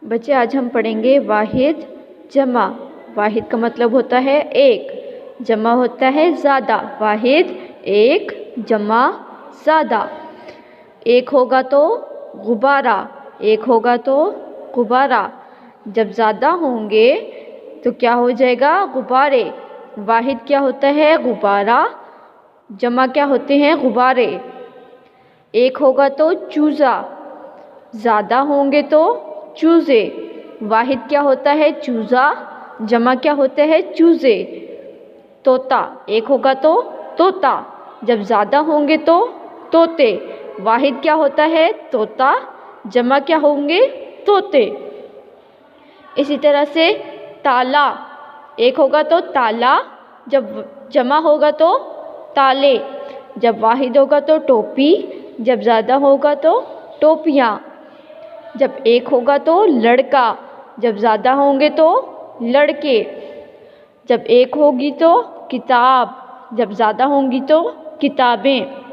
बच्चे आज हम पढ़ेंगे वाहिद जमा। वाहिद का मतलब होता है एक, जमा होता है ज़्यादा। वाहिद एक, जमा ज़्यादा। एक होगा तो गुब्बारा, एक होगा तो गुब्बारा। जब ज़्यादा होंगे तो क्या हो जाएगा? गुब्बारे। वाहिद क्या होता है? गुब्बारा। जमा क्या होते हैं? गुब्बारे। एक होगा तो चूज़ा, ज़्यादा होंगे तो चूज़े। वाहिद क्या होता है? चूज़ा। जमा क्या होते हैं? चूज़े। तोता, एक होगा तो तोता, जब ज़्यादा होंगे तो तोते। वाहिद क्या होता है? तोता। जमा क्या होंगे? तोते। इसी तरह से ताला, एक होगा तो ताला, जब जमा होगा तो ताले। जब वाहिद होगा तो टोपी, जब ज़्यादा होगा तो टोपियाँ। जब एक होगा तो लड़का, जब ज़्यादा होंगे तो लड़के। जब एक होगी तो किताब, जब ज़्यादा होंगी तो किताबें।